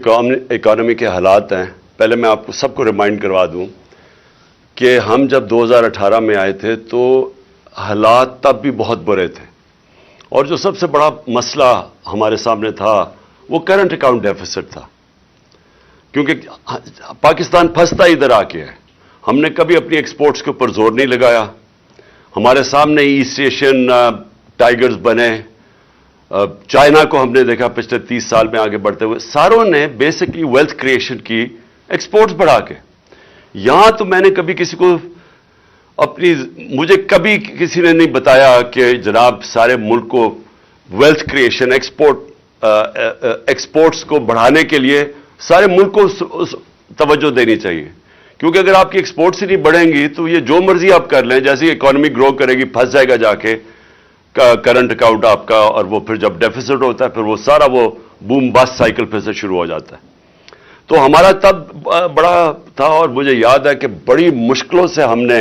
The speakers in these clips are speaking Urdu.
اکانومی کے حالات ہیں. پہلے میں آپ کو سب کو ریمائنڈ کروا دوں کہ ہم جب 2018 میں آئے تھے تو حالات تب بھی بہت برے تھے، اور جو سب سے بڑا مسئلہ ہمارے سامنے تھا وہ کرنٹ اکاؤنٹ ڈیفیسٹ تھا، کیونکہ پاکستان پھنستا ادھر آ کے ہے. ہم نے کبھی اپنی ایکسپورٹس کے اوپر زور نہیں لگایا. ہمارے سامنے ایسٹ ایشین ٹائیگرز بنے، چائنا کو ہم نے دیکھا پچھلے 30 سال میں آگے بڑھتے ہوئے. ساروں نے بیسکلی ویلتھ کریشن کی ایکسپورٹس بڑھا کے. یہاں تو میں نے کبھی کسی کو مجھے کبھی کسی نے نہیں بتایا کہ جناب سارے ملک کو ویلتھ کریشن ایکسپورٹس کو بڑھانے کے لیے سارے ملک کو توجہ دینی چاہیے، کیونکہ اگر آپ کی ایکسپورٹس ہی نہیں بڑھیں گی تو یہ جو مرضی آپ کر لیں، جیسے اکانومی گرو کرے گی پھنس جائے گا جا کے کرنٹ اکاؤنٹ آپ کا، اور وہ پھر جب ڈیفیسٹ ہوتا ہے پھر وہ سارا وہ بوم باس سائیکل پھر سے شروع ہو جاتا ہے. تو ہمارا تب بڑا تھا، اور مجھے یاد ہے کہ بڑی مشکلوں سے ہم نے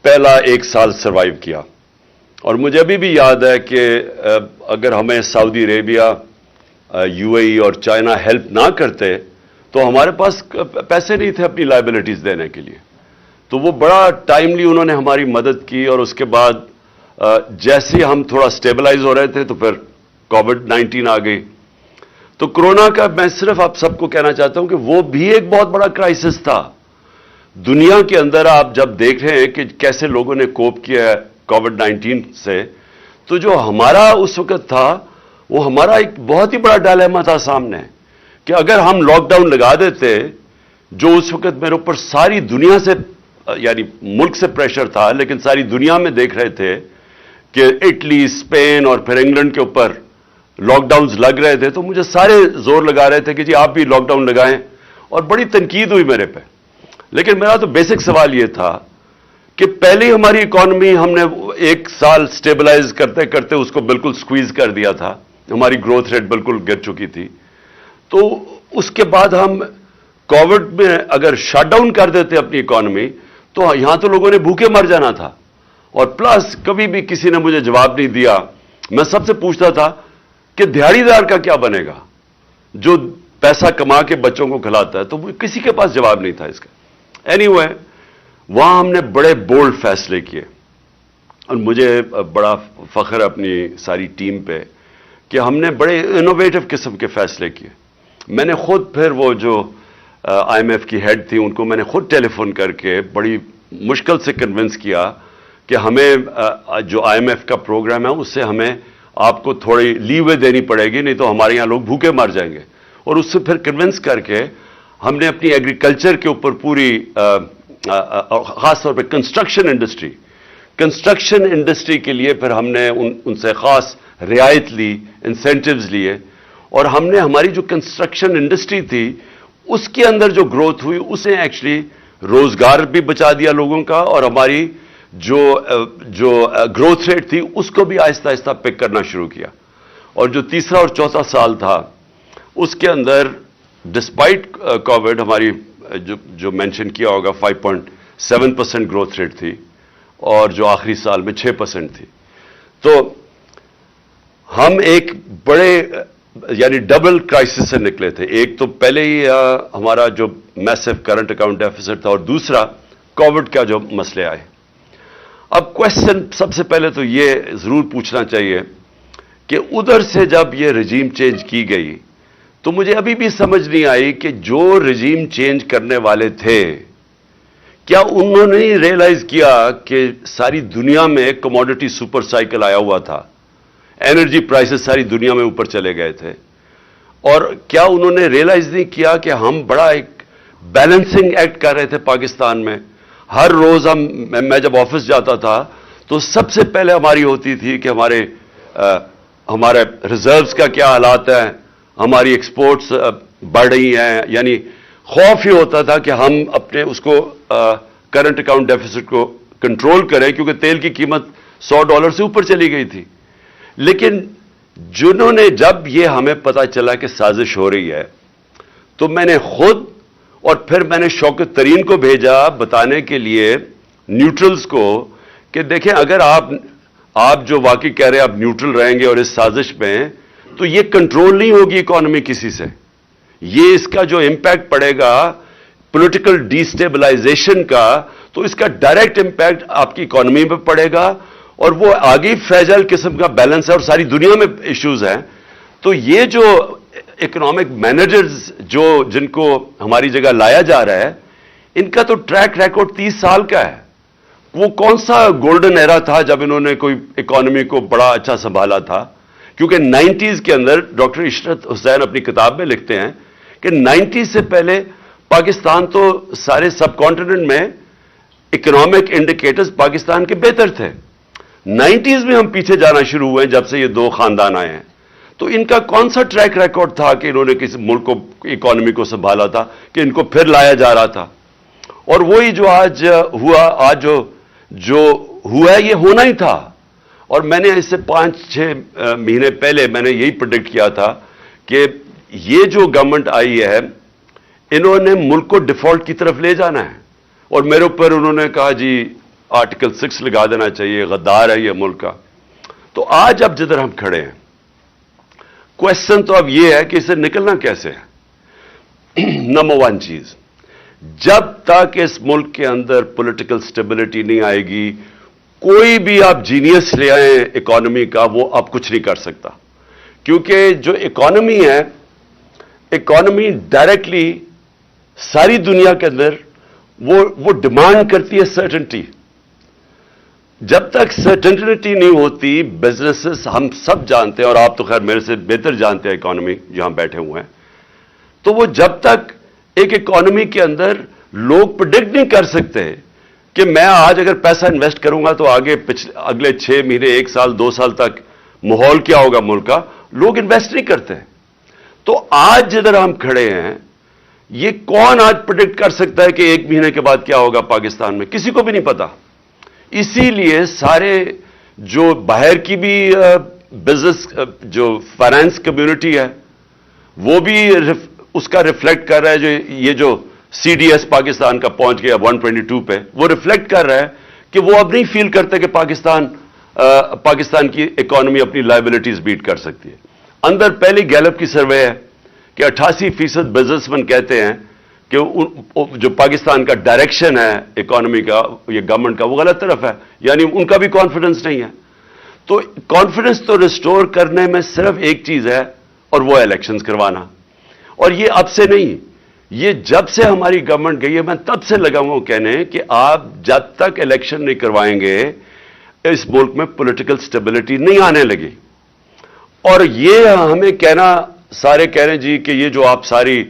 پہلا 1 سال سروائیو کیا. اور مجھے ابھی بھی یاد ہے کہ اگر ہمیں سعودی عربیہ، UAE اور چائنا ہیلپ نہ کرتے تو ہمارے پاس پیسے نہیں تھے اپنی لائبلٹیز دینے کے لیے. تو وہ بڑا ٹائملی انہوں نے ہماری مدد کی، اور اس کے بعد جیسے ہم تھوڑا سٹیبلائز ہو رہے تھے تو پھر کووڈ-19 آ گئی. تو کرونا کا میں صرف آپ سب کو کہنا چاہتا ہوں کہ وہ بھی ایک بہت بڑا کرائسس تھا دنیا کے اندر. آپ جب دیکھ رہے ہیں کہ کیسے لوگوں نے کوپ کیا ہے کووڈ-19 سے، تو جو ہمارا اس وقت تھا وہ ہمارا ایک بہت ہی بڑا ڈائلیما تھا سامنے، کہ اگر ہم لاک ڈاؤن لگا دیتے، جو اس وقت میرے اوپر ساری دنیا سے، یعنی ملک سے پریشر تھا، لیکن ساری دنیا میں دیکھ رہے تھے کہ اٹلی، اسپین اور پھر انگلینڈ کے اوپر لاک ڈاؤنز لگ رہے تھے، تو مجھے سارے زور لگا رہے تھے کہ جی آپ بھی لاک ڈاؤن لگائیں، اور بڑی تنقید ہوئی میرے پہ. لیکن میرا تو بیسک سوال یہ تھا کہ پہلے ہماری اکانومی ہم نے 1 سال سٹیبلائز کرتے کرتے اس کو بالکل سکویز کر دیا تھا، ہماری گروتھ ریٹ بالکل گر چکی تھی. تو اس کے بعد ہم کووڈ میں اگر شٹ ڈاؤن کر دیتے اپنی اکانومی تو یہاں تو لوگوں نے بھوکے مر جانا تھا. اور پلس کبھی بھی کسی نے مجھے جواب نہیں دیا. میں سب سے پوچھتا تھا کہ دیہڑی دار کا کیا بنے گا جو پیسہ کما کے بچوں کو کھلاتا ہے، تو کسی کے پاس جواب نہیں تھا اس کا. اینی وے وہاں ہم نے بڑے بولڈ فیصلے کیے، اور مجھے بڑا فخر ہے اپنی ساری ٹیم پہ کہ ہم نے بڑے انوویٹو قسم کے فیصلے کیے. میں نے خود پھر وہ جو IMF کی ہیڈ تھی ان کو میں نے خود ٹیلی فون کر کے بڑی مشکل سے کنونس کیا کہ ہمیں جو IMF کا پروگرام ہے اس سے ہمیں آپ کو تھوڑی لیوے دینی پڑے گی، نہیں تو ہمارے یہاں لوگ بھوکے مر جائیں گے. اور اس سے پھر کنونس کر کے ہم نے اپنی ایگریکلچر کے اوپر پوری خاص طور پہ کنسٹرکشن انڈسٹری کے لیے پھر ہم نے ان سے خاص رعایت لی، انسینٹیوز لیے. اور ہم نے ہماری جو کنسٹرکشن انڈسٹری تھی اس کے اندر جو گروتھ ہوئی اس نے ایکچولی روزگار بھی بچا دیا لوگوں کا، اور ہماری جو گروتھ ریٹ تھی اس کو بھی آہستہ آہستہ پک کرنا شروع کیا. اور جو تیسرا اور چوتھا سال تھا اس کے اندر ڈسپائٹ کووڈ ہماری جو مینشن کیا ہوگا 5.7% گروتھ ریٹ تھی، اور جو آخری سال میں 6% تھی. تو ہم ایک بڑے یعنی ڈبل کرائسس سے نکلے تھے. ایک تو پہلے ہی ہمارا جو میسو کرنٹ اکاؤنٹ ڈیفیسٹ تھا، اور دوسرا کووڈ کا جو مسئلے آئے. اب کوشچن سب سے پہلے تو یہ ضرور پوچھنا چاہیے کہ ادھر سے جب یہ رجیم چینج کی گئی تو مجھے ابھی بھی سمجھ نہیں آئی کہ جو رجیم چینج کرنے والے تھے کیا انہوں نے ریئلائز کیا کہ ساری دنیا میں کموڈٹی سپر سائیکل آیا ہوا تھا، انرجی پرائسز ساری دنیا میں اوپر چلے گئے تھے، اور کیا انہوں نے ریئلائز نہیں کیا کہ ہم بڑا ایک بیلنسنگ ایکٹ کر رہے تھے پاکستان میں. ہر روز میں جب آفس جاتا تھا تو سب سے پہلے ہماری ہوتی تھی کہ ہمارے ریزروز کا کیا حالات ہیں، ہماری ایکسپورٹس بڑھ رہی ہیں. یعنی خوف ہی ہوتا تھا کہ ہم اپنے اس کو کرنٹ اکاؤنٹ ڈیفیسٹ کو کنٹرول کریں، کیونکہ تیل کی قیمت $100 سے اوپر چلی گئی تھی. لیکن جنہوں نے جب یہ ہمیں پتہ چلا کہ سازش ہو رہی ہے تو میں نے خود اور پھر میں نے شوکت ترین کو بھیجا بتانے کے لیے نیوٹرلز کو کہ دیکھیں اگر آپ جو واقعی کہہ رہے ہیں آپ نیوٹرل رہیں گے اور اس سازش میں، تو یہ کنٹرول نہیں ہوگی اکانومی کسی سے. یہ اس کا جو امپیکٹ پڑے گا پولیٹیکل ڈیسٹیبلائزیشن کا، تو اس کا ڈائریکٹ امپیکٹ آپ کی اکانومی پہ پڑے گا، اور وہ آگے فریجائل قسم کا بیلنس ہے اور ساری دنیا میں ایشوز ہیں. تو یہ جو اکنامک مینیجرز جن کو ہماری جگہ لایا جا رہا ہے، ان کا تو ٹریک ریکارڈ 30 سال کا ہے. وہ کون سا گولڈن ایرا تھا جب انہوں نے کوئی اکانومی کو بڑا اچھا سنبھالا تھا؟ کیونکہ 90s کے اندر ڈاکٹر عشرت حسین اپنی کتاب میں لکھتے ہیں کہ 90s سے پہلے پاکستان تو سارے سب کانٹیننٹ میں اکنامک انڈیکیٹرز پاکستان کے بہتر تھے. 90s میں ہم پیچھے جانا شروع ہوئے جب سے یہ دو خاندان آئے ہیں. تو ان کا کون سا ٹریک ریکارڈ تھا کہ انہوں نے کسی ملک کو اکانومی کو سنبھالا تھا کہ ان کو پھر لایا جا رہا تھا؟ اور وہی جو آج ہوا، آج جو ہوا ہے یہ ہونا ہی تھا. اور میں نے اس سے 5-6 مہینے پہلے میں نے یہی پریڈکٹ کیا تھا کہ یہ جو گورنمنٹ آئی ہے انہوں نے ملک کو ڈیفالٹ کی طرف لے جانا ہے. اور میرے اوپر انہوں نے کہا جی آرٹیکل 6 لگا دینا چاہیے، غدار ہے یہ ملک کا. تو آج اب جدھر ہم کھڑے ہیں، کوشچن تو اب یہ ہے کہ اسے نکلنا کیسے ہے. نمبر 1 چیز، جب تک اس ملک کے اندر پولیٹیکل سٹیبلٹی نہیں آئے گی، کوئی بھی آپ جینیس لے آئیں اکانومی کا، وہ اب کچھ نہیں کر سکتا. کیونکہ جو اکانومی ہے، اکانومی ڈائریکٹلی ساری دنیا کے اندر وہ ڈیمانڈ کرتی ہے سرٹنٹی. جب تک سرٹنٹی نہیں ہوتی، بزنسز ہم سب جانتے ہیں، اور آپ تو خیر میرے سے بہتر جانتے ہیں اکانومی جہاں بیٹھے ہوئے ہیں، تو وہ جب تک ایک اکانومی کے اندر لوگ پریڈکٹ نہیں کر سکتے کہ میں آج اگر پیسہ انویسٹ کروں گا تو آگے اگلے 6 مہینے، 1 سال، 2 سال تک ماحول کیا ہوگا ملک کا، لوگ انویسٹ نہیں کرتے. تو آج جدھر ہم کھڑے ہیں، یہ کون آج پریڈکٹ کر سکتا ہے کہ 1 مہینے کے بعد کیا ہوگا پاکستان میں؟ کسی کو بھی نہیں پتا. اسی لیے سارے جو باہر کی بھی بزنس جو فائنانس کمیونٹی ہے وہ بھی اس کا ریفلیکٹ کر رہا ہے. یہ جو سی ڈی ایس پاکستان کا پہنچ گیا 122 پہ، وہ ریفلیکٹ کر رہا ہے کہ وہ اب نہیں فیل کرتے کہ پاکستان کی اکانومی اپنی لائبلٹیز بیٹ کر سکتی ہے. اندر پہلی گیلپ کی سروے ہے کہ 88% بزنس مین کہتے ہیں کہ جو پاکستان کا ڈائریکشن ہے اکانومی کا، یہ گورنمنٹ کا، وہ غلط طرف ہے. یعنی ان کا بھی کانفیڈنس نہیں ہے. تو کانفیڈنس تو ریسٹور کرنے میں صرف ایک چیز ہے، اور وہ الیکشنز کروانا. اور یہ اب سے نہیں، یہ جب سے ہماری گورنمنٹ گئی ہے میں تب سے لگا ہوں کہنے کہ آپ جب تک الیکشن نہیں کروائیں گے اس ملک میں پولیٹیکل سٹیبلٹی نہیں آنے لگی. اور یہ ہمیں کہنا، سارے کہہ رہے ہیں جی کہ یہ جو آپ ساری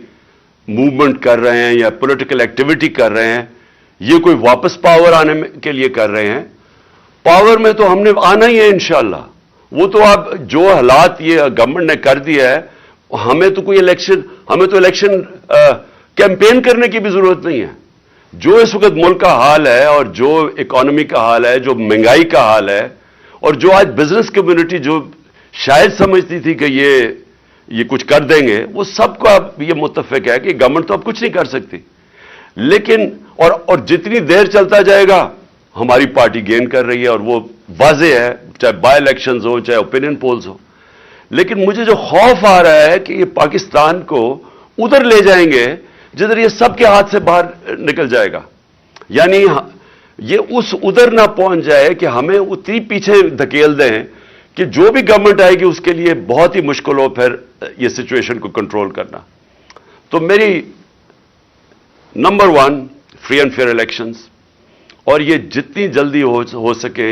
موومنٹ کر رہے ہیں یا پولیٹیکل ایکٹیویٹی کر رہے ہیں، یہ کوئی واپس پاور آنے کے لیے کر رہے ہیں. پاور میں تو ہم نے آنا ہی ہے انشاءاللہ. وہ تو آپ جو حالات یہ گورنمنٹ نے کر دیا ہے، ہمیں تو الیکشن کیمپین کرنے کی بھی ضرورت نہیں ہے. جو اس وقت ملک کا حال ہے، اور جو اکانومی کا حال ہے، جو مہنگائی کا حال ہے، اور جو آج بزنس کمیونٹی جو شاید سمجھتی تھی کہ یہ کچھ کر دیں گے، وہ سب کو اب یہ متفق ہے کہ گورنمنٹ تو اب کچھ نہیں کر سکتی. لیکن اور جتنی دیر چلتا جائے گا ہماری پارٹی گین کر رہی ہے، اور وہ واضح ہے، چاہے بائی الیکشنز ہو چاہے اوپینین پولز ہو. لیکن مجھے جو خوف آ رہا ہے کہ یہ پاکستان کو ادھر لے جائیں گے جدھر یہ سب کے ہاتھ سے باہر نکل جائے گا. یعنی یہ ادھر نہ پہنچ جائے کہ ہمیں اتنی پیچھے دھکیل دیں کہ جو بھی گورنمنٹ آئے گی اس کے لیے بہت ہی مشکل ہو پھر یہ سچویشن کو کنٹرول کرنا. تو میری نمبر 1 فری اینڈ فیئر الیکشنز، اور یہ جتنی جلدی ہو سکے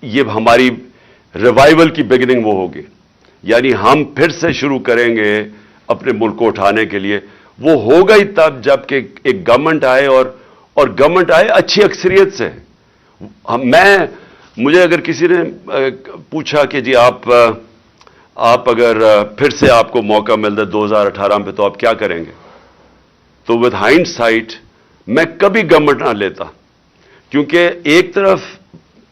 یہ ہماری ریوائول کی بگننگ وہ ہوگی. یعنی ہم پھر سے شروع کریں گے اپنے ملک کو اٹھانے کے لیے. وہ ہوگا ہی تب جب کہ ایک گورنمنٹ آئے، اور گورنمنٹ آئے اچھی اکثریت سے. مجھے اگر کسی نے پوچھا کہ جی آپ اگر پھر سے آپ کو موقع ملتا 2018 میں تو آپ کیا کریں گے، تو ود ہائنڈ سائٹ میں کبھی گورنمنٹ نہ لیتا. کیونکہ ایک طرف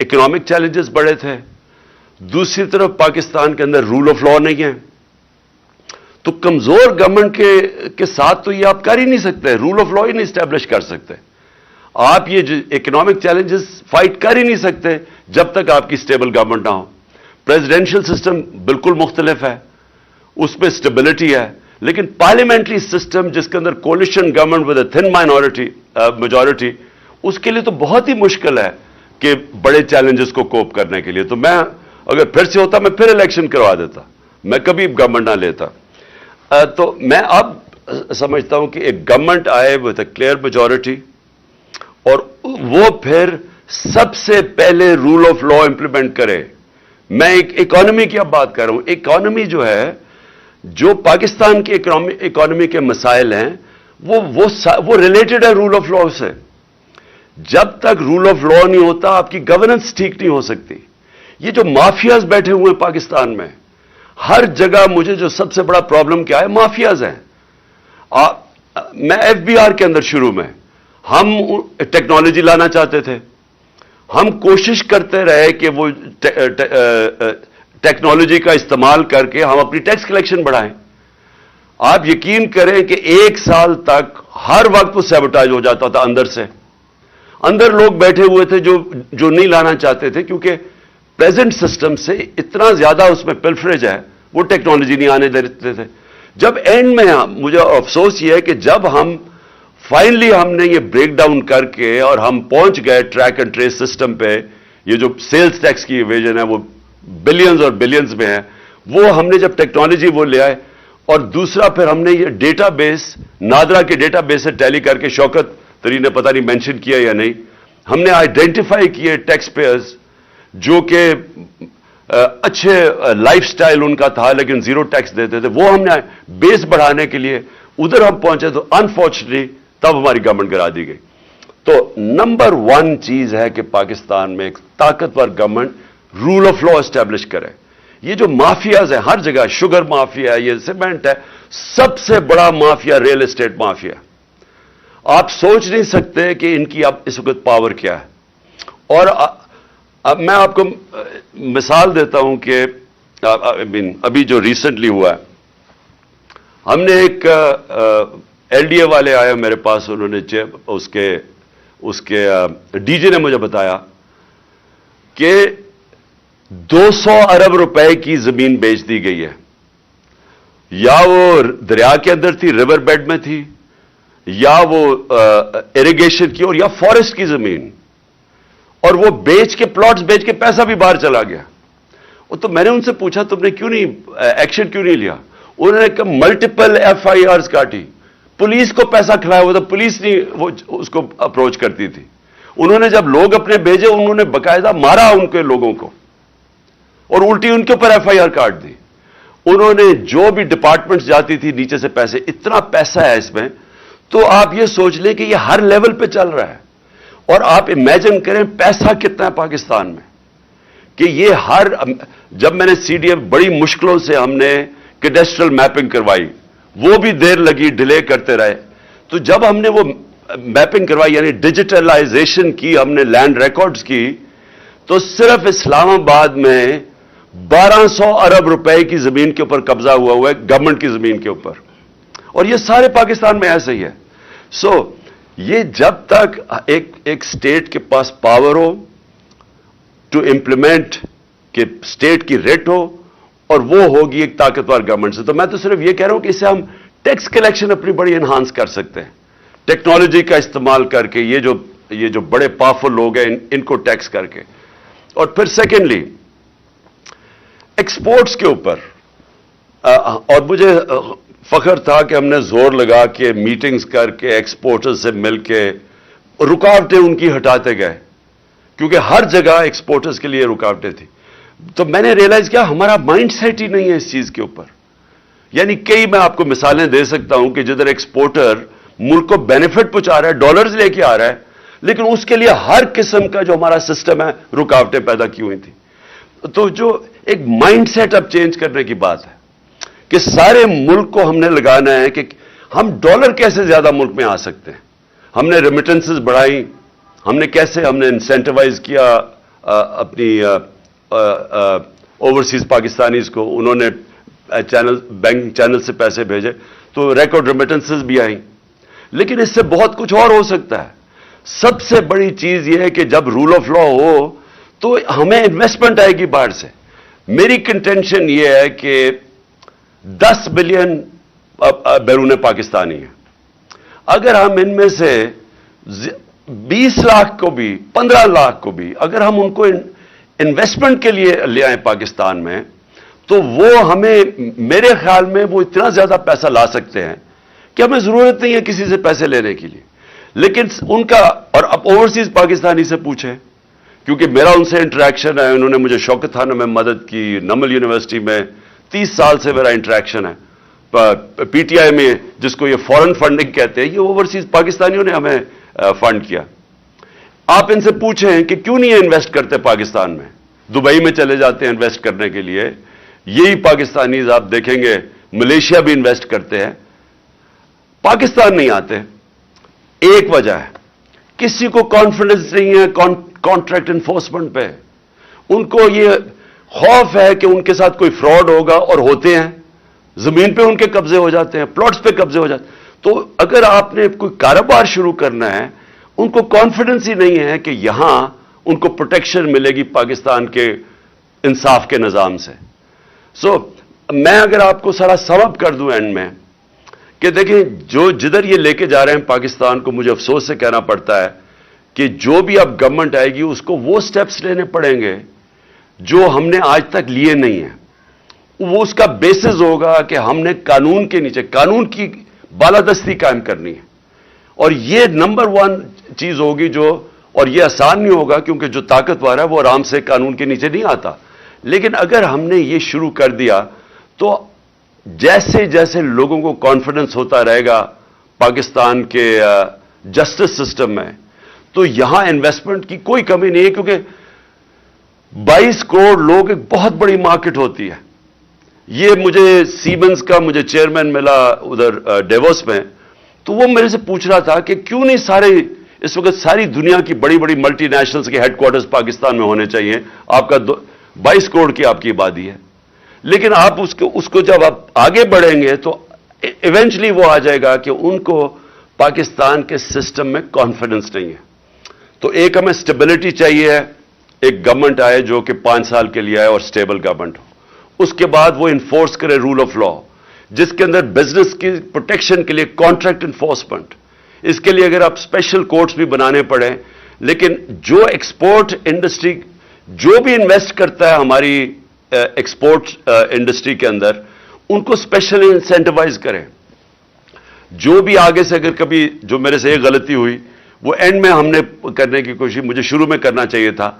اکنامک چیلنجز بڑے تھے، دوسری طرف پاکستان کے اندر رول آف لا نہیں ہے. تو کمزور گورنمنٹ کے ساتھ تو یہ آپ کر ہی نہیں سکتے، رول آف لا ہی نہیں اسٹیبلش کر سکتے. آپ یہ اکنامک چیلنجز فائٹ کر ہی نہیں سکتے جب تک آپ کی اسٹیبل گورنمنٹ نہ ہو. پریزیڈینشل سسٹم بالکل مختلف ہے، اس میں اسٹیبلٹی ہے، لیکن پارلیمنٹری سسٹم جس کے اندر coalition government with a thin minority majority, اس کے لیے تو بہت ہی مشکل ہے کہ بڑے چیلنجز کو کوپ کرنے کے لیے. تو میں اگر پھر سے ہوتا میں پھر الیکشن کروا دیتا، میں کبھی گورنمنٹ نہ لیتا. تو میں اب سمجھتا ہوں کہ ایک گورنمنٹ آئے ود اے کلیئر میجورٹی، اور وہ پھر سب سے پہلے رول آف لا امپلیمنٹ کرے. میں ایک اکانومی کی اب بات کر رہا ہوں. اکانومی جو ہے، جو پاکستان کی اکانومی کے مسائل ہیں وہ ریلیٹڈ ہے رول آف لا سے. جب تک رول آف لا نہیں ہوتا آپ کی گورننس ٹھیک نہیں ہو سکتی. یہ جو مافیاز بیٹھے ہوئے پاکستان میں، ہر جگہ مجھے جو سب سے بڑا پرابلم کیا ہے، مافیاز ہیں. میں ایف بی آر کے اندر شروع میں ہم ٹیکنالوجی لانا چاہتے تھے، ہم کوشش کرتے رہے کہ وہ ٹیکنالوجی کا استعمال کر کے ہم اپنی ٹیکس کلیکشن بڑھائیں. آپ یقین کریں کہ 1 سال تک ہر وقت وہ سیبوٹاج ہو جاتا تھا اندر سے. اندر لوگ بیٹھے ہوئے تھے جو نہیں لانا چاہتے تھے، کیونکہ پریزنٹ سسٹم سے اتنا زیادہ اس میں پلفریج ہے، وہ ٹیکنالوجی نہیں آنے دیتے تھے. جب اینڈ میں مجھے افسوس یہ ہے کہ جب فائنلی ہم نے یہ بریک ڈاؤن کر کے اور ہم پہنچ گئے ٹریک اینڈ ٹریس سسٹم پہ، یہ جو سیلز ٹیکس کی ایویژن ہے وہ بلینز اور بلینز میں ہے، وہ ہم نے جب ٹیکنالوجی وہ لے آئے. اور دوسرا پھر ہم نے یہ ڈیٹا بیس، نادرا کے ڈیٹا بیس سے ٹیلی کر کے، شوکت تری نے پتہ نہیں مینشن کیا یا نہیں، ہم نے آئیڈینٹیفائی کیے ٹیکس پیئرز جو کہ اچھے لائف سٹائل ان کا تھا لیکن زیرو ٹیکس دیتے تھے. وہ ہم نے بیس بڑھانے کے لیے ادھر ہم پہنچے، تو انفارچونیٹلی تب ہماری گورنمنٹ گرا دی گئی. تو نمبر 1 چیز ہے کہ پاکستان میں ایک طاقتور government rule of law establish کرے. یہ جو مافیاز ہیں ہر جگہ، شوگر مافیا ہے، یہ سیمنٹ ہے، سب سے بڑا مافیا ریل اسٹیٹ مافیا. آپ سوچ نہیں سکتے کہ ان کی اب اس وقت پاور کیا ہے. اور اب میں آپ کو مثال دیتا ہوں کہ ابھی جو ریسنٹلی ہوا ہے، ہم نے ایک ایل ڈی اے والے آئے میرے پاس، انہوں نے اس کے ڈی جی نے مجھے بتایا کہ 200 ارب روپے کی زمین بیچ دی گئی ہے. یا وہ دریا کے اندر تھی، ریور بیڈ میں تھی، یا وہ اریگیشن کی، اور یا فارسٹ کی زمین. اور وہ بیچ کے، پلاٹس بیچ کے پیسہ بھی باہر چلا گیا. تو میں نے ان سے پوچھا تم نے کیوں نہیں ایکشن کیوں نہیں لیا؟ انہوں نے کہا ملٹیپل ایف آئی آرز کاٹی، پولیس کو پیسہ کھلایا ہوا تھا، پولیس نہیں وہ اس کو اپروچ کرتی تھی. انہوں نے جب لوگ اپنے بھیجے انہوں نے باقاعدہ مارا ان کے لوگوں کو، اور الٹی ان کے اوپر ایف آئی آر کاٹ دی. انہوں نے جو بھی ڈپارٹمنٹس جاتی تھی نیچے سے پیسے، اتنا پیسہ ہے اس میں. تو آپ یہ سوچ لیں کہ یہ ہر لیول پہ چل رہا ہے. اور آپ امیجن کریں پیسہ کتنا ہے پاکستان میں، کہ یہ جب میں نے سی ڈی ایف بڑی مشکلوں سے ہم نے کیڈسٹرل میپنگ کروائی، وہ بھی دیر لگی، ڈیلے کرتے رہے. تو جب ہم نے وہ میپنگ کروائی، یعنی ڈیجیٹلائزیشن کی، ہم نے لینڈ ریکارڈز کی، تو صرف اسلام آباد میں 1200 ارب روپے کی زمین کے اوپر قبضہ ہوا ہے، گورنمنٹ کی زمین کے اوپر. اور یہ سارے پاکستان میں ایسے ہی ہے. یہ جب تک ایک اسٹیٹ کے پاس پاور ہو ٹو امپلیمنٹ، کہ اسٹیٹ کی ریٹ ہو، اور وہ ہوگی ایک طاقتور گورنمنٹ سے. تو میں تو صرف یہ کہہ رہا ہوں کہ اس سے ہم ٹیکس کلیکشن اپنی بڑی انہانس کر سکتے ہیں، ٹیکنالوجی کا استعمال کر کے، یہ جو بڑے پاورفل لوگ ہیں ان کو ٹیکس کر کے. اور پھر سیکنڈلی ایکسپورٹس کے اوپر، اور مجھے فخر تھا کہ ہم نے زور لگا کے میٹنگز کر کے ایکسپورٹر سے مل کے رکاوٹیں ان کی ہٹاتے گئے، کیونکہ ہر جگہ ایکسپورٹرز کے لیے رکاوٹیں تھیں. تو میں نے ریئلائز کیا ہمارا مائنڈ سیٹ ہی نہیں ہے اس چیز کے اوپر. یعنی کئی میں آپ کو مثالیں دے سکتا ہوں کہ جدھر ایکسپورٹر ملک کو بینیفٹ پہنچا رہا ہے، ڈالرز لے کے آ رہا ہے، لیکن اس کے لیے ہر قسم کا جو ہمارا سسٹم ہے رکاوٹیں پیدا کی ہوئی تھیں. تو جو ایک مائنڈ سیٹ اب چینج کرنے کی بات ہے کہ سارے ملک کو ہم نے لگانا ہے کہ ہم ڈالر کیسے زیادہ ملک میں آ سکتے ہیں. ہم نے ریمیٹنسز بڑھائی، ہم نے انسینٹیوائز کیا اپنی اوورسیز پاکستانیز کو، انہوں نے بینک چینل سے پیسے بھیجے، تو ریکارڈ ریمیٹنسز بھی آئیں. لیکن اس سے بہت کچھ اور ہو سکتا ہے. سب سے بڑی چیز یہ ہے کہ جب رول آف لا ہو تو ہمیں انویسٹمنٹ آئے گی باہر سے. میری کنٹینشن یہ ہے کہ 10 بلین بیرون پاکستانی ہیں. اگر ہم ان میں سے 20 لاکھ کو بھی 15 لاکھ کو بھی اگر ہم ان کو انویسٹمنٹ کے لیے لے آئیں پاکستان میں, تو وہ ہمیں, میرے خیال میں وہ اتنا زیادہ پیسہ لا سکتے ہیں کہ ہمیں ضرورت نہیں ہے کسی سے پیسے لینے کے لیے. لیکن ان کا, اور اب اوورسیز پاکستانی سے پوچھیں, کیونکہ میرا ان سے انٹریکشن ہے, انہوں نے مجھے شوکت خانہ میں مدد کی, نمل یونیورسٹی میں 30 سال سے میرا انٹریکشن ہے, پی ٹی آئی میں جس کو یہ فورن فنڈنگ کہتے ہیں, یہ اوورسیز پاکستانیوں نے ہمیں فنڈ کیا. آپ ان سے پوچھیں کہ کیوں نہیں انویسٹ کرتے پاکستان میں, دبئی میں چلے جاتے ہیں انویسٹ کرنے کے لیے. یہی پاکستانیز آپ دیکھیں گے ملیشیا بھی انویسٹ کرتے ہیں, پاکستان نہیں آتے. ایک وجہ ہے, کسی کو کانفیڈنس نہیں ہے کانٹریکٹ انفورسمنٹ پہ. ان کو یہ خوف ہے کہ ان کے ساتھ کوئی فراڈ ہوگا, اور ہوتے ہیں, زمین پہ ان کے قبضے ہو جاتے ہیں, پلاٹس پہ قبضے ہو جاتے ہیں. تو اگر آپ نے کوئی کاروبار شروع کرنا ہے, ان کو کانفیڈنس ہی نہیں ہے کہ یہاں ان کو پروٹیکشن ملے گی پاکستان کے انصاف کے نظام سے. سو میں اگر آپ کو سارا سم اپ کر دوں اینڈ میں, کہ دیکھیں جو جدھر یہ لے کے جا رہے ہیں پاکستان کو, مجھے افسوس سے کہنا پڑتا ہے کہ جو بھی اب گورنمنٹ آئے گی اس کو وہ سٹیپس لینے پڑیں گے جو ہم نے آج تک لیے نہیں ہیں. وہ اس کا بیسس ہوگا کہ ہم نے قانون کے نیچے, قانون کی بالادستی قائم کرنی ہے, اور یہ نمبر 1 چیز ہوگی جو, اور یہ آسان نہیں ہوگا کیونکہ جو طاقتور ہے وہ آرام سے قانون کے نیچے نہیں آتا. لیکن اگر ہم نے یہ شروع کر دیا تو جیسے جیسے لوگوں کو کانفیڈنس ہوتا رہے گا پاکستان کے جسٹس سسٹم میں, تو یہاں انویسٹمنٹ کی کوئی کمی نہیں ہے, کیونکہ 22 کروڑ لوگ ایک بہت بڑی مارکیٹ ہوتی ہے. یہ مجھے سیمنز کا مجھے چیئرمین ملا ادھر ڈیووس میں, تو وہ میرے سے پوچھ رہا تھا کہ کیوں نہیں سارے اس وقت ساری دنیا کی بڑی بڑی ملٹی نیشنلز کے ہیڈ کوارٹرز پاکستان میں ہونے چاہیے, آپ کا 22 کروڑ کی آپ کی آبادی ہے. لیکن آپ اس کو جب آپ آگے بڑھیں گے تو ایونچلی وہ آ جائے گا کہ ان کو پاکستان کے سسٹم میں کانفیڈنس نہیں ہے. تو ایک ہمیں سٹیبلٹی چاہیے, ایک گورنمنٹ آئے جو کہ 5 سال کے لیے آئے اور سٹیبل گورنمنٹ ہو. اس کے بعد وہ انفورس کرے رول آف لا, جس کے اندر بزنس کی پروٹیکشن کے لیے کانٹریکٹ انفورسمنٹ, اس کے لیے اگر آپ اسپیشل کورٹس بھی بنانے پڑیں. لیکن جو ایکسپورٹ انڈسٹری, جو بھی انویسٹ کرتا ہے ہماری ایکسپورٹ انڈسٹری کے اندر, ان کو اسپیشل انسینٹیوائز کریں. جو بھی آگے سے اگر کبھی, جو میرے سے ایک غلطی ہوئی وہ اینڈ میں ہم نے کرنے کی کوشش, مجھے شروع میں کرنا چاہیے تھا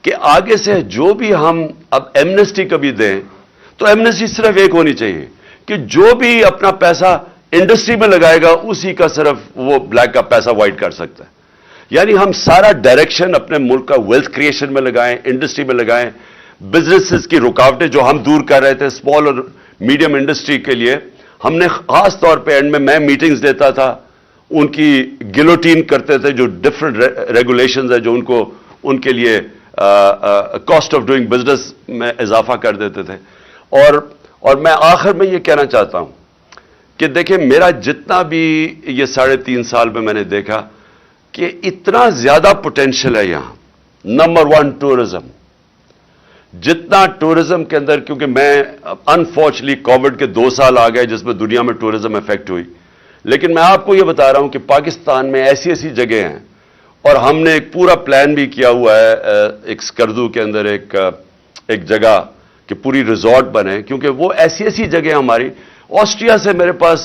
کہ آگے سے جو بھی ہم اب ایمنسٹی کبھی دیں تو ایمنسٹی صرف ایک ہونی چاہیے کہ جو بھی اپنا پیسہ انڈسٹری میں لگائے گا اسی کا صرف وہ بلیک کا پیسہ وائٹ کر سکتا ہے. یعنی ہم سارا ڈائریکشن اپنے ملک کا ویلتھ کریشن میں لگائیں, انڈسٹری میں لگائیں. بزنسز کی رکاوٹیں جو ہم دور کر رہے تھے اسمال اور میڈیم انڈسٹری کے لیے, ہم نے خاص طور پہ اینڈ میں میٹنگز دیتا تھا, ان کی گلوٹین کرتے تھے, جو ڈفرنٹ ریگولیشنز ہیں جو ان کو ان کے لیے کاسٹ آف ڈوئنگ بزنس میں اضافہ کر دیتے تھے. اور میں آخر میں یہ کہنا چاہتا ہوں کہ دیکھیں میرا جتنا بھی یہ 3.5 سال میں نے دیکھا کہ اتنا زیادہ پوٹینشیل ہے یہاں. نمبر 1 ٹورزم, جتنا ٹورزم کے اندر, کیونکہ میں انفارچونیٹلی کووڈ کے 2 سال آ گئے جس میں دنیا میں ٹورزم افیکٹ ہوئی, لیکن میں آپ کو یہ بتا رہا ہوں کہ پاکستان میں ایسی ایسی جگہ ہیں, اور ہم نے ایک پورا پلان بھی کیا ہوا ہے ایک سکردو کے اندر ایک جگہ کہ پوری ریزورٹ بنے, کیونکہ وہ ایسی ایسی جگہ ہماری. آسٹریا سے میرے پاس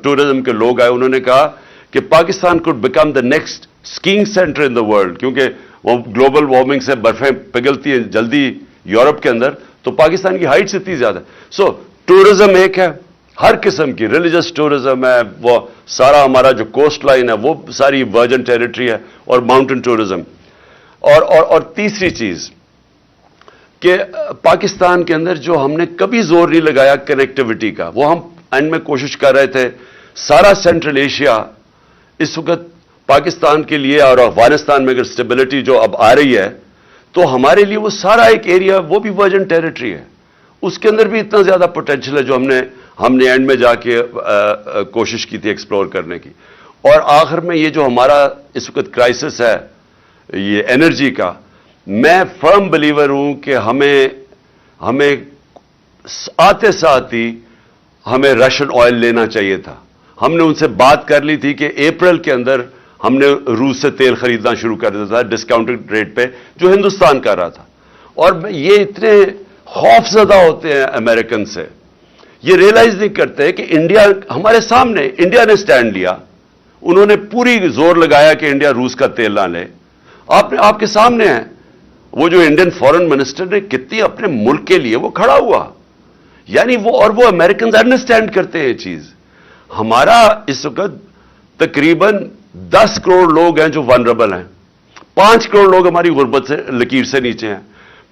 ٹورزم کے لوگ آئے, انہوں نے کہا کہ Pakistan could become the next skiing centre in the world, کیونکہ وہ گلوبل وارمنگ سے برفیں پگھلتی ہیں جلدی یورپ کے اندر, تو پاکستان کی ہائٹس اتنی زیادہ. سو ٹورزم ایک ہے, ہر قسم کی ریلیجس ٹورزم ہے, وہ سارا ہمارا جو کوسٹ لائن ہے وہ ساری ورجن ٹیریٹری ہے, اور ماؤنٹن ٹورزم. اور تیسری چیز کہ پاکستان کے اندر جو ہم نے کبھی زور نہیں لگایا کنیکٹیوٹی کا, وہ ہم اینڈ میں کوشش کر رہے تھے. سارا سینٹرل ایشیا اس وقت پاکستان کے لیے, اور افغانستان میں اگر اسٹیبلٹی جو اب آ رہی ہے تو ہمارے لیے وہ سارا ایک ایریا وہ بھی ورجن ٹیریٹری ہے, اس کے اندر بھی اتنا زیادہ پوٹینشیل ہے جو ہم نے اینڈ میں جا کے کوشش کی تھی ایکسپلور کرنے کی. اور آخر میں یہ جو ہمارا اس وقت کرائسس ہے یہ انرجی کا, میں فرم بلیور ہوں کہ ہمیں آتے ساتھ ہی ہمیں رشین آئل لینا چاہیے تھا. ہم نے ان سے بات کر لی تھی کہ اپریل کے اندر ہم نے روس سے تیل خریدنا شروع کر دیا تھا ڈسکاؤنٹڈ ریٹ پہ جو ہندوستان کر رہا تھا. اور یہ اتنے خوف زدہ ہوتے ہیں امریکن سے, یہ ریئلائز نہیں کرتے کہ انڈیا ہمارے سامنے, انڈیا نے سٹینڈ لیا, انہوں نے پوری زور لگایا کہ انڈیا روس کا تیل نہ لے. آپ کے سامنے ہے وہ جو انڈین فورن منسٹر نے کتنی اپنے ملک کے لیے وہ کھڑا ہوا, یعنی وہ امریکنز انڈرسٹینڈ کرتے ہیں یہ چیز. ہمارا اس وقت تقریباً 10 کروڑ لوگ ہیں جو ونربل ہیں, 5 کروڑ لوگ ہماری غربت سے لکیر سے نیچے ہیں,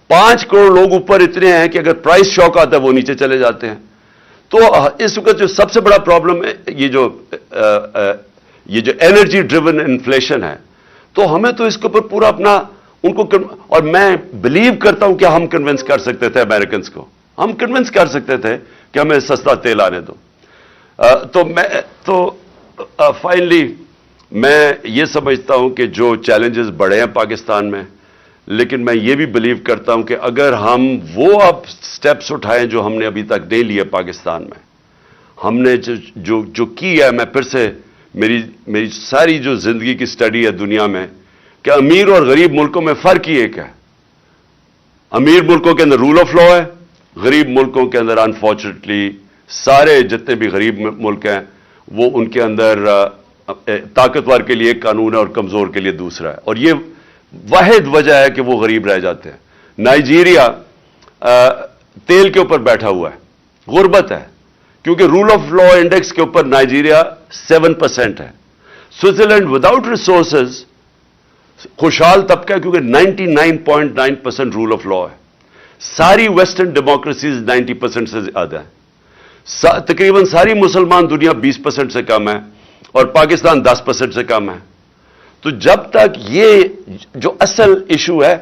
5 کروڑ لوگ اوپر اتنے ہیں کہ اگر پرائس شاک آتا ہے وہ نیچے چلے جاتے ہیں. تو اس وقت جو سب سے بڑا پرابلم ہے یہ جو انرجی ڈریون انفلیشن ہے, تو ہمیں تو اس کے اوپر پورا اپنا ان کو, اور میں بلیو کرتا ہوں کہ ہم کنونس کر سکتے تھے امریکنز کو, ہم کنونس کر سکتے تھے کہ ہمیں سستا تیل آنے دو. تو فائنلی میں یہ سمجھتا ہوں کہ جو چیلنجز بڑے ہیں پاکستان میں, لیکن میں یہ بھی بلیو کرتا ہوں کہ اگر ہم وہ اب سٹیپس اٹھائیں جو ہم نے ابھی تک نہیں لیے پاکستان میں, ہم نے جو کی ہے, میں پھر سے میری ساری جو زندگی کی سٹڈی ہے دنیا میں کہ امیر اور غریب ملکوں میں فرق ہی ایک ہے. امیر ملکوں کے اندر رول آف لا ہے, غریب ملکوں کے اندر انفارچونیٹلی سارے جتنے بھی غریب ملک ہیں وہ ان کے اندر طاقتور کے لیے ایک قانون ہے اور کمزور کے لیے دوسرا ہے, اور یہ واحد وجہ ہے کہ وہ غریب رہ جاتے ہیں. نائجیریا تیل کے اوپر بیٹھا ہوا ہے, غربت ہے, کیونکہ رول آف لا انڈیکس کے اوپر نائجیریا 7% ہے. سوئٹزرلینڈ وداؤٹ ریسورسز خوشحال طبقہ ہے کیونکہ 99.9% رول آف لا ہے. ساری ویسٹرن ڈیموکریسیز 90% سے زیادہ ہیں. تقریباً ساری مسلمان دنیا 20% سے کم ہے اور پاکستان 10% سے کم ہے. تو جب تک یہ جو اصل ایشو ہے,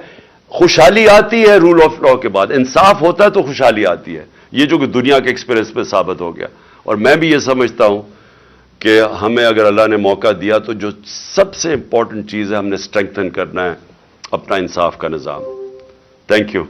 خوشحالی آتی ہے رول آف لا کے بعد, انصاف ہوتا ہے تو خوشحالی آتی ہے, یہ جو کہ دنیا کے ایکسپیرئنس پہ ثابت ہو گیا. اور میں بھی یہ سمجھتا ہوں کہ ہمیں اگر اللہ نے موقع دیا تو جو سب سے امپورٹنٹ چیز ہے ہم نے اسٹرینگتھن کرنا ہے اپنا انصاف کا نظام. Thank you.